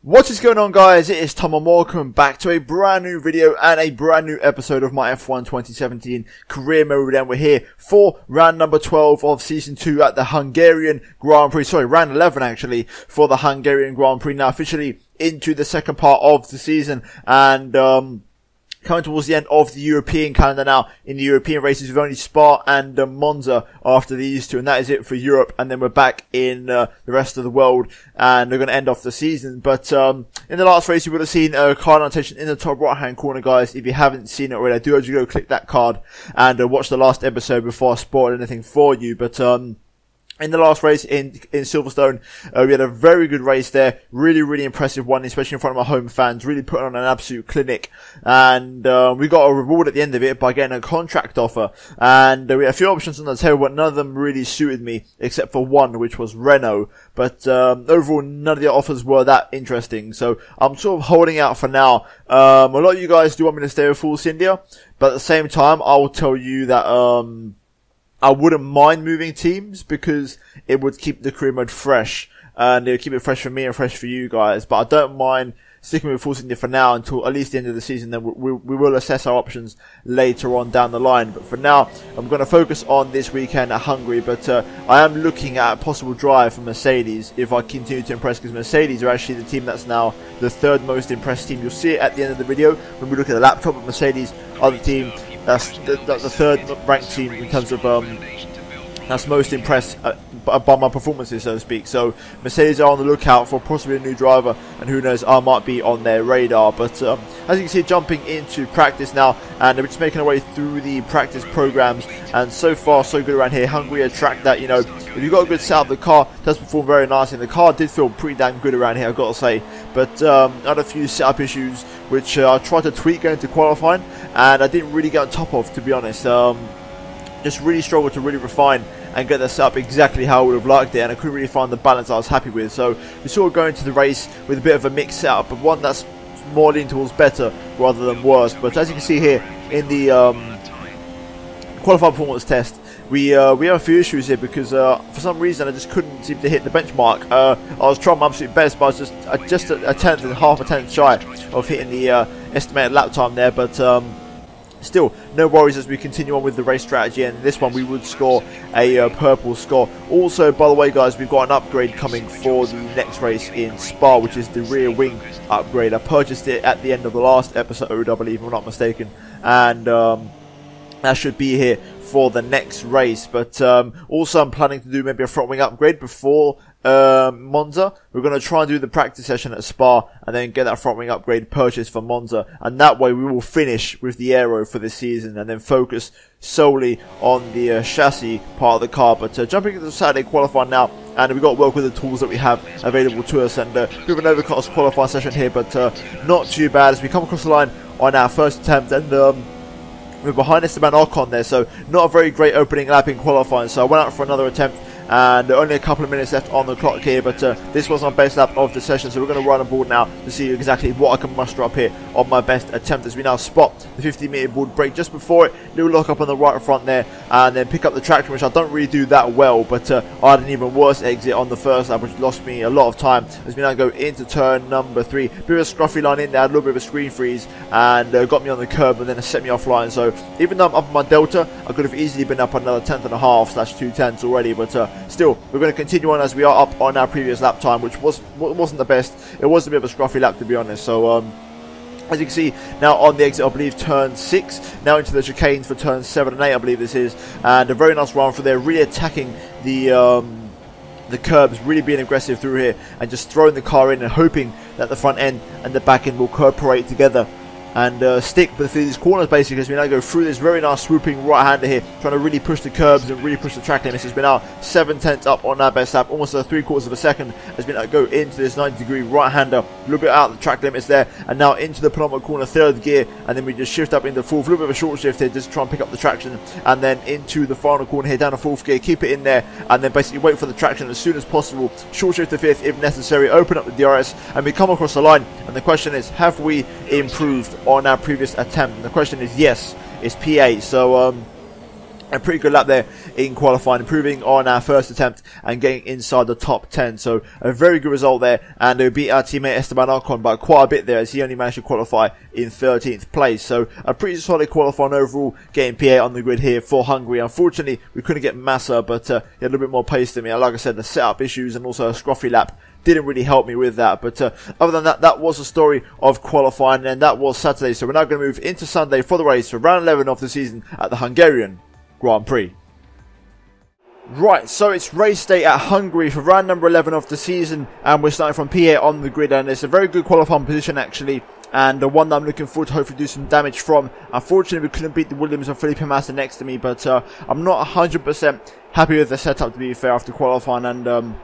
What is going on, guys? It is Tom and welcome back to a brand new video and a brand new episode of my F1 2017 career mode. And we're here for round number 12 of season 2 at the Hungarian Grand Prix. Sorry, round 11 actually for the Hungarian Grand Prix. Now officially into the second part of the season and coming towards the end of the European calendar now. In the European races, we've only Spa and Monza after these two, and that is it for Europe. And then we're back in the rest of the world, and we're going to end off the season. But in the last race, you would have seen a card annotation in the top right-hand corner, guys. If you haven't seen it already, I do urge you to go click that card and watch the last episode before I spoil anything for you. But in the last race in Silverstone, we had a very good race there. Really impressive one, especially in front of my home fans. Really putting on an absolute clinic. And we got a reward at the end of it by getting a contract offer. And we had a few options on the table, but none of them really suited me, except for one, which was Renault. But overall, none of the offers were that interesting. So I'm sort of holding out for now. A lot of you guys do want me to stay with Force India, but at the same time, I will tell you that I wouldn't mind moving teams because it would keep the career mode fresh and it would keep it fresh for me and fresh for you guys. But I don't mind sticking with Force India for now until at least the end of the season. Then we will assess our options later on down the line. But for now, I'm going to focus on this weekend at Hungary. But I am looking at a possible drive for Mercedes if I continue to impress, because Mercedes are actually the team that's now the third most impressed team. You'll see it at the end of the video when we look at the laptop. But Mercedes are the team that's the third ranked team in terms of that's most impressed by my performances, so to speak. So Mercedes are on the lookout for possibly a new driver, and who knows, I might be on their radar. But as you can see, jumping into practice now, and we're just making our way through the practice programs, and so far so good around here. Hungary, a track that, you know, if you've got a good setup, the car does perform very nicely. The car did feel pretty damn good around here, I've got to say. But I had a few setup issues which I tried to tweak going to qualifying, and I didn't really get on top of, to be honest. Just really struggled to really refine and get this up exactly how I would have liked it, and I couldn't really find the balance I was happy with. So we sort of go into the race with a bit of a mixed setup, but one that's more leaning towards better rather than worse. But as you can see here in the qualified performance test, we have a few issues here because for some reason I just couldn't seem to hit the benchmark. I was trying my absolute best, but I was just a tenth and half a tenth shy of hitting the estimated lap time there. But still, no worries as we continue on with the race strategy, and this one we would score a purple score. Also, by the way, guys, we've got an upgrade coming for the next race in Spa, which is the rear wing upgrade. I purchased it at the end of the last episode, I believe, if I'm not mistaken, and that should be here for the next race. But also I'm planning to do maybe a front wing upgrade before Monza. We're going to try and do the practice session at Spa and then get that front wing upgrade purchased for Monza, and that way we will finish with the aero for this season and then focus solely on the chassis part of the car. But jumping into the Saturday qualifying now, and we've got to work with the tools that we have available to us, and we have an overcast qualifying session here, but not too bad as we come across the line on our first attempt, and we're behind Esteban Ocon there, so not a very great opening lap in qualifying. So I went out for another attempt, and only a couple of minutes left on the clock here, but this was my best lap of the session, so we're going to run on board now to see exactly what I can muster up here on my best attempt, as we now spot the 50-meter board break just before it, little lock up on the right front there, and then pick up the traction, which I don't really do that well, but I had an even worse exit on the first lap, which lost me a lot of time as we now go into turn number 3. Bit of a scruffy line in there, had a little bit of a screen freeze, and got me on the curb and then set me offline. So even though I'm up on my delta, I could have easily been up another 10.5/2 tenths already, but still, we're going to continue on as we are up on our previous lap time, which wasn't the best. It was a bit of a scruffy lap, to be honest. So as you can see now on the exit, I believe turn 6, now into the chicanes for turn 7 and 8, I believe this is, and a very nice run for there, really attacking the curbs, really being aggressive through here and just throwing the car in and hoping that the front end and the back end will cooperate together and stick through these corners, basically, as we now go through this very nice swooping right-hander here, trying to really push the curbs and really push the track limits. Has been now 7 tenths up on our best lap, almost a 3/4 of a second, as we now go into this 90-degree right-hander, a little bit out of the track limits there, and now into the penultimate corner, third gear, and then we just shift up into fourth, a little bit of a short shift here, just try and pick up the traction, and then into the final corner here, down to fourth gear, keep it in there, and then basically wait for the traction as soon as possible, short shift to fifth if necessary, open up the DRS, and we come across the line, and the question is, have we improved on our previous attempt? And the question is yes, it's P8. So A pretty good lap there in qualifying, improving on our first attempt and getting inside the top 10. So a very good result there, and they beat our teammate Esteban Ocon by quite a bit there, as he only managed to qualify in 13th place. So a pretty solid qualifying overall, getting P8 on the grid here for Hungary. Unfortunately, we couldn't get Massa, but he had a little bit more pace than me. Like I said, the setup issues and also a scruffy lap didn't really help me with that. But other than that, that was the story of qualifying, and that was Saturday. So we're now going to move into Sunday for the race for round 11 of the season at the Hungarian Grand Prix. Right, so it's race day at Hungary for round number 11 of the season, and we're starting from P8 on the grid, and it's a very good qualifying position actually, and one that I'm looking forward to hopefully do some damage from. Unfortunately, we couldn't beat the Williams and Felipe Massa next to me, but I'm not 100% happy with the setup, to be fair, after qualifying, and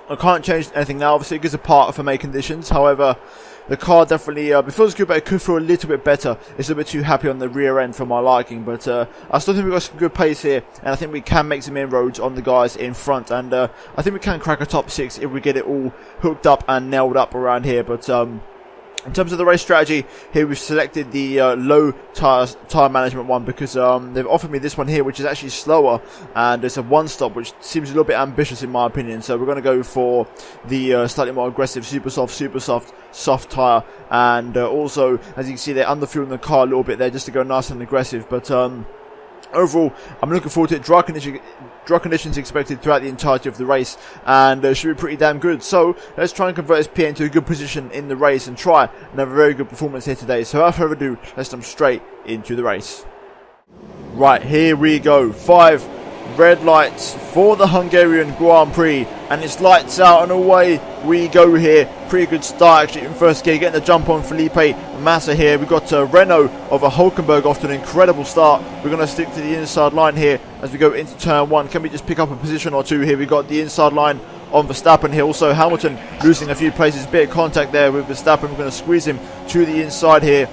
I can't change anything now. Obviously, it gives a part for main conditions. However, the car definitely it feels good, but it could feel a little bit better. It's a bit too happy on the rear end for my liking, but I still think we've got some good pace here, and I think we can make some inroads on the guys in front, and I think we can crack a top 6 if we get it all hooked up and nailed up around here. But in terms of the race strategy, here we've selected the low tyre management one, because they've offered me this one here, which is actually slower, and it's a one-stop, which seems a little bit ambitious in my opinion. So we're going to go for the slightly more aggressive super soft tyre, and also, as you can see, they're underfueling the car a little bit there just to go nice and aggressive. But overall, I'm looking forward to it. Dry conditions expected throughout the entirety of the race, and should be pretty damn good. So let's try and convert this P8 into a good position in the race and try and have a very good performance here today. So without further ado, let's jump straight into the race. Right, here we go. 5 red lights for the Hungarian Grand Prix, and it's lights out and away we go here. Pretty good start actually in first gear, getting the jump on Felipe Massa here. We've got Renault of a Hulkenberg off to an incredible start. We're going to stick to the inside line here as we go into turn 1. Can we just pick up a position or two here? We've got the inside line on Verstappen here. Also Hamilton losing a few places, bit of contact there with Verstappen. We're going to squeeze him to the inside here,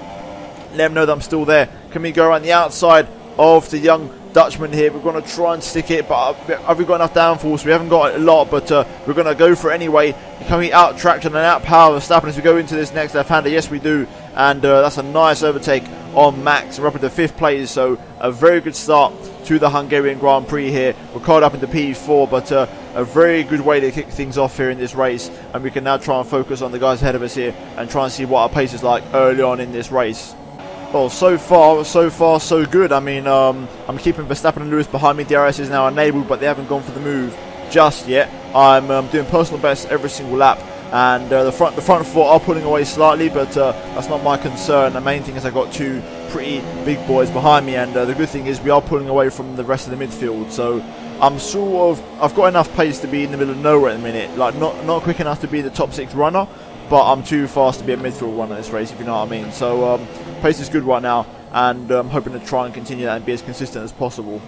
let him know that I'm still there. Can we go around the outside of the young Dutchman here? We're going to try and stick it, but have we got enough downforce? We haven't got a lot, but we're going to go for it anyway. Can we out-traction and out-power Verstappen as we go into this next left-hander? Yes, we do, and that's a nice overtake on Max. We're up into 5th place, so a very good start to the Hungarian Grand Prix here. We're caught up into P4, but a very good way to kick things off here in this race, and we can now try and focus on the guys ahead of us here and try and see what our pace is like early on in this race. Well, so far, so good. I mean, I'm keeping Verstappen and Lewis behind me. DRS is now enabled, but they haven't gone for the move just yet. I'm doing personal best every single lap, and the front 4 are pulling away slightly, but that's not my concern. The main thing is I got 2 pretty big boys behind me, and the good thing is we are pulling away from the rest of the midfield. So I'm I've got enough pace to be in the middle of nowhere at the minute. Like not quick enough to be the top 6 runner, but I'm too fast to be a midfield runner in this race, if you know what I mean. So pace is good right now, and I'm hoping to try and continue that and be as consistent as possible.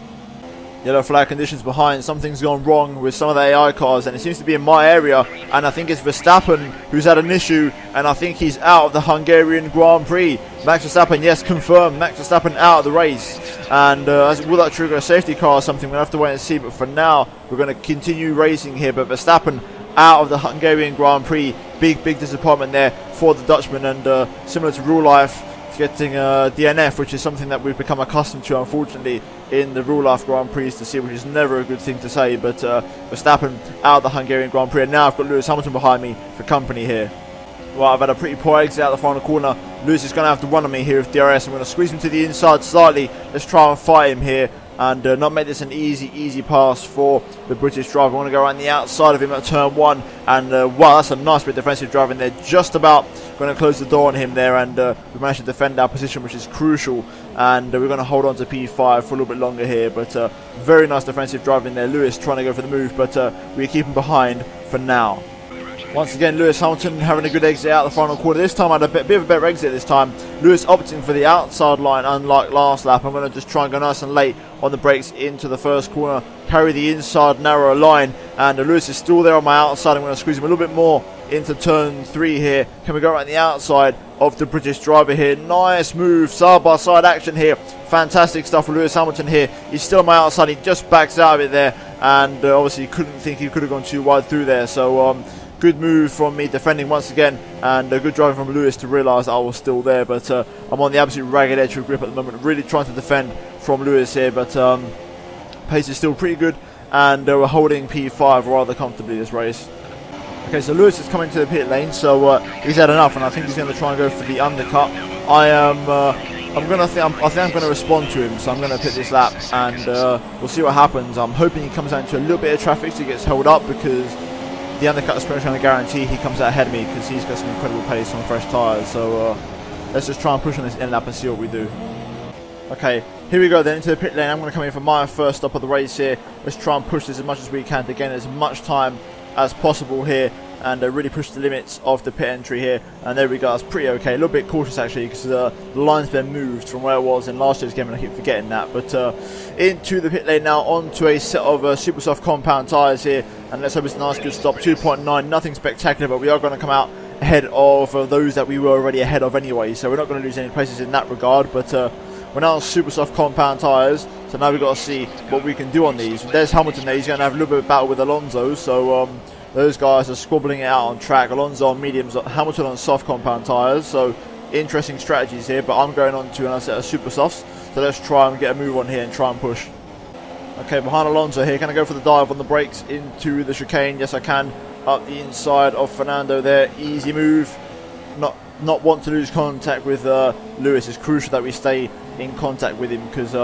Yellow flag conditions behind. Something's gone wrong with some of the AI cars, and it seems to be in my area, and I think it's Verstappen who's had an issue, and I think he's out of the Hungarian Grand Prix. Max Verstappen, yes, confirmed. Max Verstappen out of the race, and will that trigger a safety car or something? We'll have to wait and see, but for now we're going to continue racing here. But Verstappen out of the Hungarian Grand Prix. Big disappointment there for the Dutchman, and similar to real life, getting DNF, which is something that we've become accustomed to, unfortunately, in the real life Grand Prix to see, which is never a good thing to say. But Verstappen out of the Hungarian Grand Prix, and now I've got Lewis Hamilton behind me for company here. Well, I've had a pretty poor exit out the final corner. Lewis is going to have to run on me here with DRS. I'm going to squeeze him to the inside slightly. Let's try and fight him here, and not make this an easy pass for the British driver. I want to go around the outside of him at turn 1, and wow, that's a nice bit of defensive driving there. Just about going to close the door on him there, and we managed to defend our position, which is crucial, and we're going to hold on to P5 for a little bit longer here. But very nice defensive driving there. Lewis trying to go for the move, but we keep him behind for now. Once again, Lewis Hamilton having a good exit out the final quarter. This time I had a bit of a better exit this time. Lewis opting for the outside line, unlike last lap. I'm going to just try and go nice and late on the brakes into the first corner, carry the inside narrow line, and Lewis is still there on my outside. I'm going to squeeze him a little bit more into turn 3 here. Can we go around the outside of the British driver here? Nice move, side by side action here. Fantastic stuff for Lewis Hamilton here. He's still on my outside. He just backs out of it there, and obviously couldn't think he could have gone too wide through there. So good move from me defending once again, and good driving from Lewis to realise that I was still there. But I'm on the absolute ragged edge of grip at the moment, really trying to defend from Lewis here. But Pace is still pretty good, and we're holding P5 rather comfortably this race. Okay, so Lewis is coming to the pit lane, so he's had enough, and I think he's going to try and go for the undercut. I think I'm going to respond to him, so I'm going to pit this lap, and we'll see what happens. I'm hoping he comes out into a little bit of traffic, so he gets held up, because the undercut is pretty much going to guarantee he comes out ahead of me, because he's got some incredible pace on fresh tyres. So let's just try and push on this in lap and see what we do. Okay, here we go then into the pit lane. I'm going to come in for my first stop of the race here. Let's try and push this as much as we can to gain as much time as possible here, and really push the limits of the pit entry here. And there we go, that's pretty okay. A little bit cautious actually, because the line's been moved from where it was in last year's game, and I keep forgetting that. But into the pit lane now, onto a set of super soft compound tyres here, and let's hope it's a nice good stop. 2.9, nothing spectacular, but we are going to come out ahead of those that we were already ahead of anyway, so we're not going to lose any places in that regard. But we're now on super soft compound tyres, so now we've got to see what we can do on these. There's Hamilton there, he's going to have a little bit of battle with Alonso, so those guys are squabbling it out on track. Alonso on mediums, Hamilton on soft compound tyres, so interesting strategies here. But I'm going on to another set of super softs, so let's try and get a move on here and try and push. Okay, behind Alonso here, can I go for the dive on the brakes into the chicane? Yes I can, up the inside of Fernando there, easy move. Not want to lose contact with Lewis. It's crucial that we stay in contact with him, because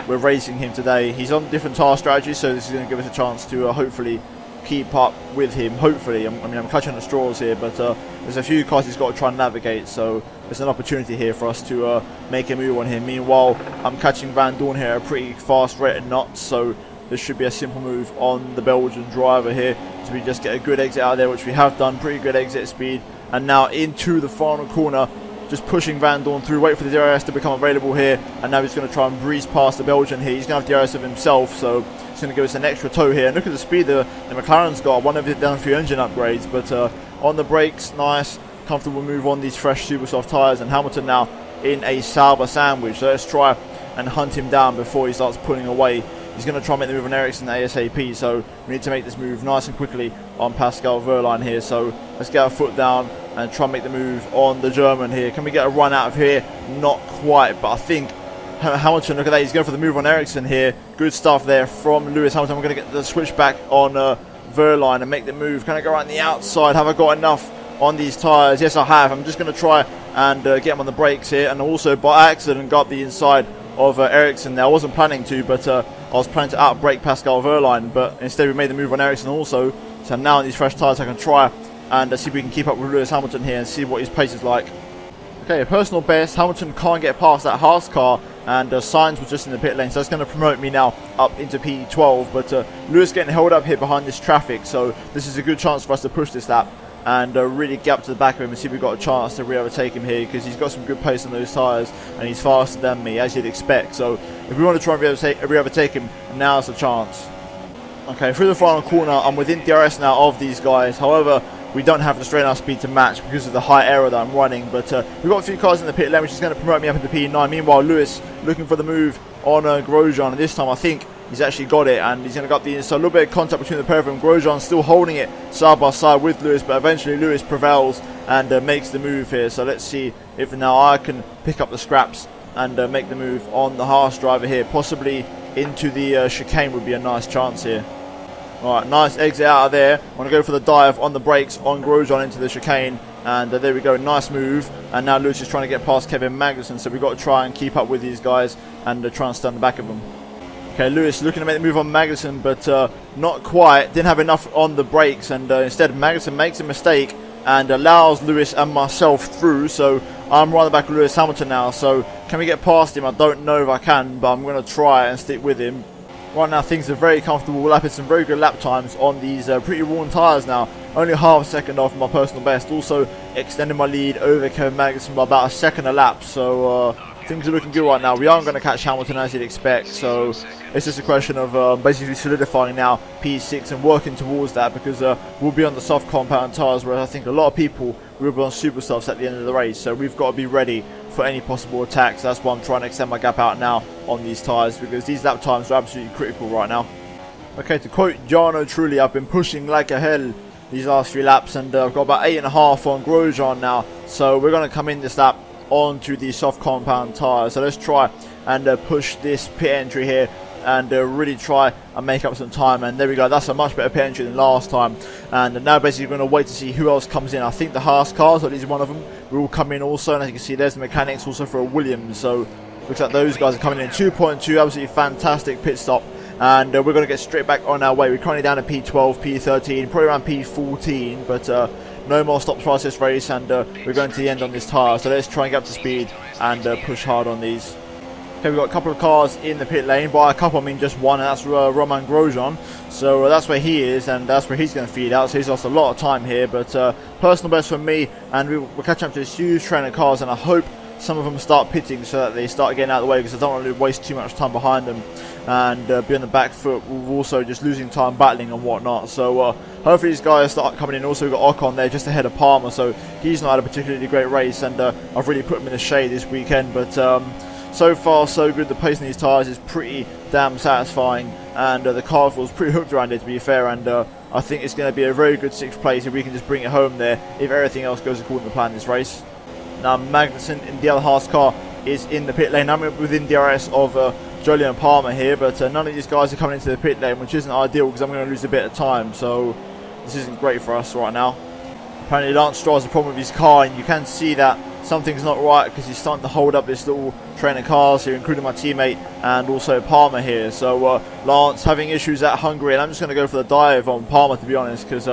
we're racing him today. He's on different tyre strategies, so this is going to give us a chance to hopefully keep up with him. Hopefully, I'm clutching the straws here, but there's a few cars he's got to try and navigate, so there's an opportunity here for us to make a move on him. Meanwhile, I'm catching Van Dorn here at a pretty fast rate of knots, so this should be a simple move on the Belgian driver here. So we just get a good exit out of there, which we have done, pretty good exit speed. And now into the final corner, just pushing Van Dorn through, wait for the DRS to become available here, and now he's going to try and breeze past the Belgian here. He's going to have DRS of himself, so it's going to give us an extra tow here. And look at the speed the McLaren's got. One of it down a few engine upgrades, but on the brakes, nice, comfortable move on these fresh super soft tyres. And Hamilton now in a Sauber sandwich, so let's try and hunt him down before he starts pulling away. He's going to try and make the move on Ericsson ASAP, so we need to make this move nice and quickly on Pascal Wehrlein here. So let's get our foot down and try and make the move on the German here. Can we get a run out of here? Not quite, but I think Hamilton, look at that, he's going for the move on Ericsson here. Good stuff there from Lewis Hamilton. We're going to get the switch back on Wehrlein and make the move. Can I go right on the outside? Have I got enough on these tyres? Yes, I have. I'm just going to try and get him on the brakes here, and also by accident got the inside of Ericsson there. I wasn't planning to, but I was planning to outbrake Pascal Wehrlein, but instead we made the move on Ericsson also. So now on these fresh tyres I can try and see if we can keep up with Lewis Hamilton here and see what his pace is like. Okay, personal best, Hamilton can't get past that Haas car, and Sainz was just in the pit lane, so that's going to promote me now up into P12. But Lewis getting held up here behind this traffic, so this is a good chance for us to push this lap and really get up to the back of him and see if we've got a chance to re-overtake him here, because he's got some good pace on those tyres and he's faster than me, as you'd expect. So if we want to try and re-overtake him, now's the chance. Okay, through the final corner, I'm within DRS now of these guys. However, we don't have the straight enough speed to match because of the high error that I'm running. But we've got a few cars in the pit lane, which is going to promote me up into P9. Meanwhile, Lewis looking for the move on Grosjean, and this time I think he's actually got it, and he's going to go up the inside. A little bit of contact between the pair of them. Grosjean still holding it side by side with Lewis, but eventually Lewis prevails and makes the move here. So let's see if now I can pick up the scraps and make the move on the Haas driver here. Possibly into the chicane would be a nice chance here. Alright, nice exit out of there. I want to go for the dive on the brakes on Grosjean into the chicane. And there we go, nice move. And now Lewis is trying to get past Kevin Magnussen, so we've got to try and keep up with these guys and try and stay on the back of them. Okay, Lewis looking to make the move on Magnussen, but not quite. Didn't have enough on the brakes, and instead Magnussen makes a mistake and allows Lewis and myself through. So I'm right on the back of Lewis Hamilton now. So can we get past him? I don't know if I can, but I'm going to try and stick with him. Right now things are very comfortable. We're lapping some very good lap times on these pretty worn tyres now. Only half a second off my personal best. Also extending my lead over Kevin Magnussen by about a second a lap. So things are looking good right now. We aren't going to catch Hamilton as you'd expect. So it's just a question of basically solidifying now P6 and working towards that, because we'll be on the soft compound tyres, where I think a lot of people will be on super softs at the end of the race. So we've got to be ready for any possible attacks. That's why I'm trying to extend my gap out now on these tyres, because these lap times are absolutely critical right now. Okay, to quote Jarno Trulli, I've been pushing like a hell these last few laps, and I've got about 8.5 on Grosjean now. So we're going to come in this lap onto the soft compound tyres. So let's try and push this pit entry here and really try and make up some time. And there we go, that's a much better pit entry than last time. And now basically we're going to wait to see who else comes in. I think the Haas cars, at least one of them, will come in also. And as you can see, there's the mechanics also for a Williams. So looks like those guys are coming in. 2.2, absolutely fantastic pit stop. And we're going to get straight back on our way. We're currently down to P12, P13, probably around P14, but no more stops for us this race, and we're going to the end on this tyre. So let's try and get up to speed and push hard on these. Okay, we've got a couple of cars in the pit lane. By a couple, I mean just one, and that's Roman Grosjean. So that's where he is, and that's where he's going to feed out. So he's lost a lot of time here, but personal best for me, and we're catching up to this huge train of cars, and I hope some of them start pitting so that they start getting out of the way, because I don't want to waste too much time behind them and be on the back foot. We're also just losing time battling and whatnot. So hopefully these guys start coming in. Also we've got Ocon there just ahead of Palmer, so he's not had a particularly great race, and I've really put him in the shade this weekend. But so far so good. The pace in these tyres is pretty damn satisfying, and the car feels pretty hooked around it, to be fair, and I think it's going to be a very good 6th place if we can just bring it home there, if everything else goes according to plan this race. Now Magnussen in the other Haas car is in the pit lane. I'm within DRS of Jolyon and Palmer here, but none of these guys are coming into the pit lane, which isn't ideal because I'm going to lose a bit of time, so this isn't great for us right now. Apparently Lance Stroll has a problem with his car, and you can see that something's not right because he's starting to hold up this little train of cars here, including my teammate and also Palmer here. So Lance having issues at Hungary, and I'm just going to go for the dive on Palmer, to be honest, because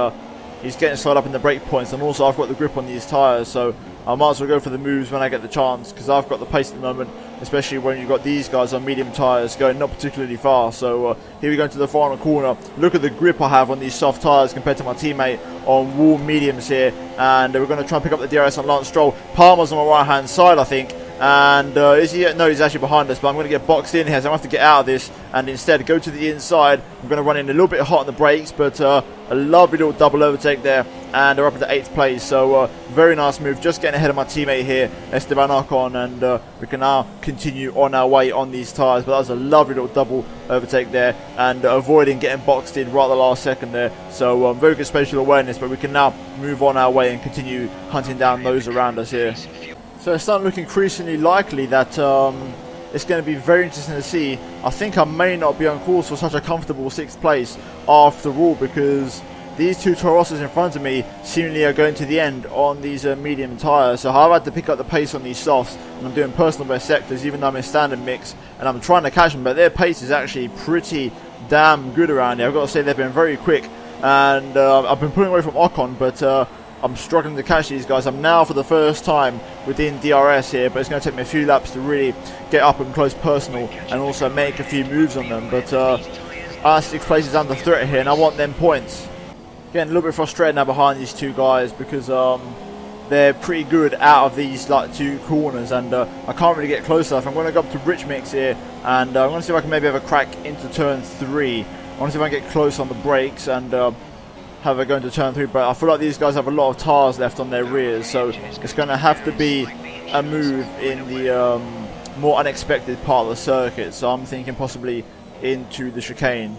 he's getting slowed up in the brake points, and also I've got the grip on these tyres, so I might as well go for the moves when I get the chance, because I've got the pace at the moment, especially when you've got these guys on medium tyres going not particularly fast. So here we go into the final corner. Look at the grip I have on these soft tyres compared to my teammate on warm mediums here, and we're going to try and pick up the DRS on Lance Stroll. Palmer's on my right hand side, I think, and is he? No, he's actually behind us, but I'm going to get boxed in here, so I have to get out of this and instead go to the inside. I'm going to run in a little bit hot on the brakes, but a lovely little double overtake there, and we're up into 8th place. So very nice move, just getting ahead of my teammate here, Esteban Ocon, and we can now continue on our way on these tyres. But that was a lovely little double overtake there, and avoiding getting boxed in right at the last second there. So very good spatial awareness, but we can now move on our way and continue hunting down those around us here. So it's starting to look increasingly likely that it's going to be very interesting to see. I think I may not be on course for such a comfortable 6th place after all, because these two Toro Rossos in front of me seemingly are going to the end on these medium tyres. So I've had to pick up the pace on these softs, and I'm doing personal best sectors even though I'm in standard mix, and I'm trying to catch them, but their pace is actually pretty damn good around here. I've got to say they've been very quick, and I've been pulling away from Ocon, but I'm struggling to catch these guys. I'm now for the first time within DRS here, but it's going to take me a few laps to really get up and close personal and also make a few moves on them. But our 6th place is under threat here, and I want them points. Getting a little bit frustrated now behind these two guys, because they're pretty good out of these two corners, and I can't really get close enough. I'm going to go up to Rich Mix here, and I'm going to see if I can maybe have a crack into turn 3. I want to see if I can get close on the brakes and have a go into turn 3, but I feel like these guys have a lot of tyres left on their rears, so it's going to have to be a move in the more unexpected part of the circuit. So I'm thinking possibly into the chicane.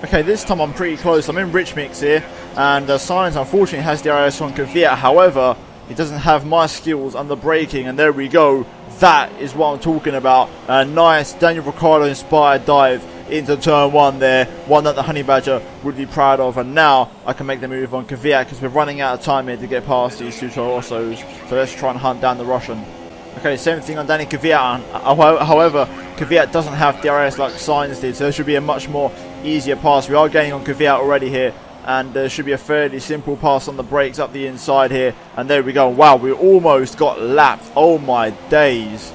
Okay, this time I'm pretty close. I'm in Rich Mix here, and Sainz unfortunately has DRS on Kvyat. However, he doesn't have my skills on the braking, and there we go. That is what I'm talking about. A nice Daniel Ricciardo inspired dive into turn 1 there, one that the Honey Badger would be proud of. And now I can make the move on Kvyat, because we're running out of time here to get past these two Toro Rossos. So let's try and hunt down the Russian. Okay, same thing on Danny Kvyat. However, Kvyat doesn't have DRS like Sainz did, so there should be a much more easier pass. We are gaining on Kvyat already here, and there should be a fairly simple pass on the brakes up the inside here. And there we go. Wow, we almost got lapped. Oh my days.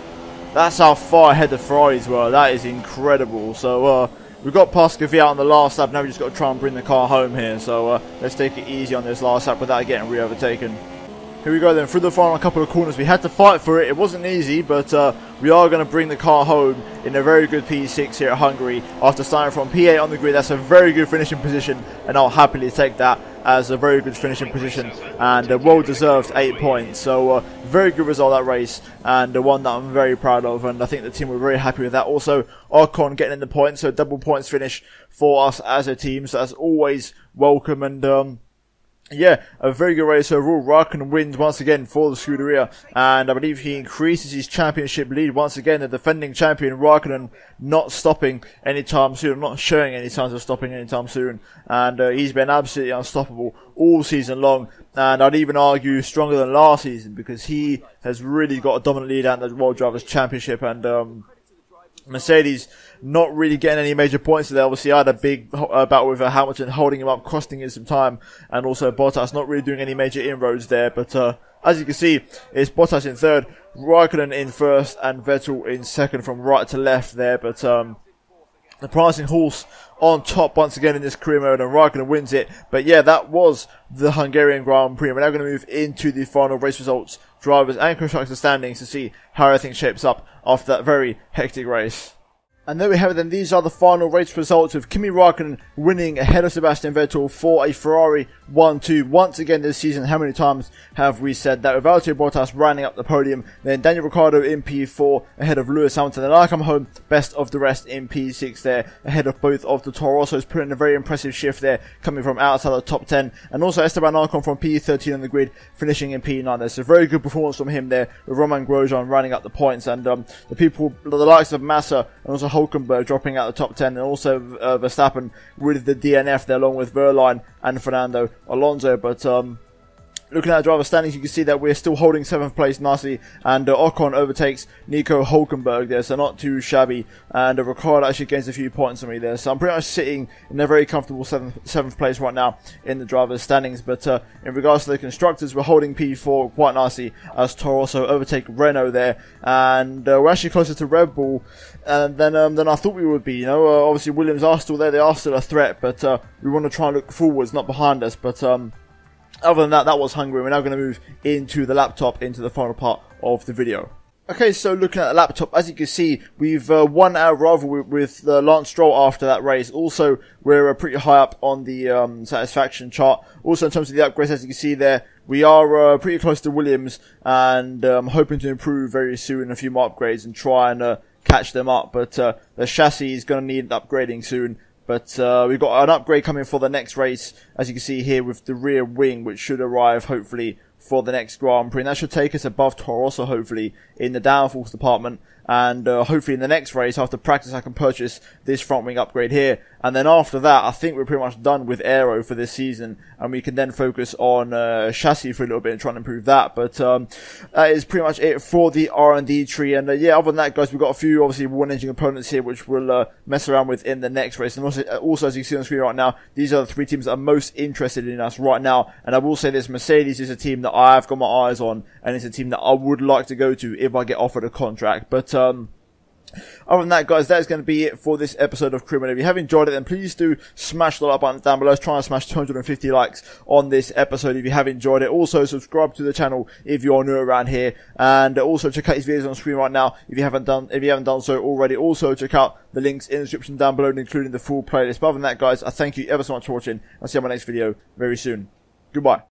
That's how far ahead the Ferraris were. That is incredible. So we got past Kvyat on the last lap. Now we just got to try and bring the car home here. So let's take it easy on this last lap without getting re-overtaken. Here we go then, through the final couple of corners. We had to fight for it. It wasn't easy, but we are going to bring the car home in a very good P6 here at Hungary. After starting from P8 on the grid, that's a very good finishing position, and I'll happily take that as a very good finishing position, and a well-deserved 8 points. So very good result that race, and one that I'm very proud of, and I think the team were very happy with that. Also, Ocon getting in the points, so double points finish for us as a team, so that's always welcome. And Yeah, a very good race overall. Raikkonen wins once again for the Scuderia, and I believe he increases his championship lead once again. The defending champion Raikkonen not stopping anytime soon, not showing any signs of stopping anytime soon, and he's been absolutely unstoppable all season long, and I'd even argue stronger than last season, because he has really got a dominant lead out in the World Drivers' Championship, and Mercedes not really getting any major points today. Obviously, I had a big battle with Hamilton, holding him up, costing him some time, and also Bottas not really doing any major inroads there. But as you can see, it's Bottas in third, Raikkonen in first, and Vettel in second from right to left there. But the prancing horse on top once again in this career mode, and Raikkonen wins it. But yeah, that was the Hungarian Grand Prix. We're now going to move into the final race results, drivers and constructors standings, to see how everything shapes up after that very hectic race. And there we have it then. These are the final race results, with Kimi Raikkonen winning ahead of Sebastian Vettel for a Ferrari 1-2. Once again this season, how many times have we said that? With Valtteri Bottas rounding up the podium, then Daniel Ricciardo in P4 ahead of Lewis Hamilton. Then I come home best of the rest in P6 there, ahead of both of the Toro Rossos, putting a very impressive shift there, coming from outside the top 10. And also Esteban Ocon from P13 on the grid, finishing in P9 there. So very good performance from him there, with Romain Grosjean running up the points, and the people, the likes of Massa and also Hulkenberg dropping out the top 10, and also Verstappen with the DNF there, along with Verline and Fernando Alonso. But looking at the driver standings, you can see that we're still holding 7th place nicely, and Ocon overtakes Nico Hulkenberg there, so not too shabby, and Ricciardo actually gains a few points on me there, so I'm pretty much sitting in a very comfortable 7th place right now in the driver's standings. But in regards to the constructors, we're holding P4 quite nicely, as Toro Rosso overtake Renault there, and we're actually closer to Red Bull than I thought we would be. You know, obviously Williams are still there, they are still a threat, but we want to try and look forwards, not behind us. But other than that, that was Hungary. We're now going to move into the laptop, into the final part of the video. Okay, so looking at the laptop, as you can see, we've won our rivalry with Lance Stroll after that race. Also, we're pretty high up on the satisfaction chart. Also, in terms of the upgrades, as you can see there, we are pretty close to Williams, and hoping to improve very soon, a few more upgrades, and try and catch them up. But the chassis is going to need upgrading soon. But we've got an upgrade coming for the next race, as you can see here, with the rear wing, which should arrive hopefully for the next Grand Prix. And that should take us above Toro Rosso, hopefully, in the downforce department. And hopefully in the next race, after practice, I can purchase this front wing upgrade here. And then after that, I think we're pretty much done with aero for this season, and we can then focus on chassis for a little bit and try and improve that. But that is pretty much it for the R&D tree. And yeah, other than that, guys, we've got a few obviously one-engine components here, which we'll mess around with in the next race. And also, as you can see on the screen right now, these are the 3 teams that are most interested in us right now. And I will say this: Mercedes is a team that I've got my eyes on, and it's a team that I would like to go to if I get offered a contract. But other than that, guys, that is going to be it for this episode of Career Mode. If you have enjoyed it, then please do smash the like button down below. Let's try and smash 250 likes on this episode if you have enjoyed it. Also, subscribe to the channel if you're new around here, and also check out these videos on screen right now if you haven't done so already. Also, check out the links in the description down below, including the full playlist. But other than that, guys, I thank you ever so much for watching. I'll see you on my next video very soon. Goodbye.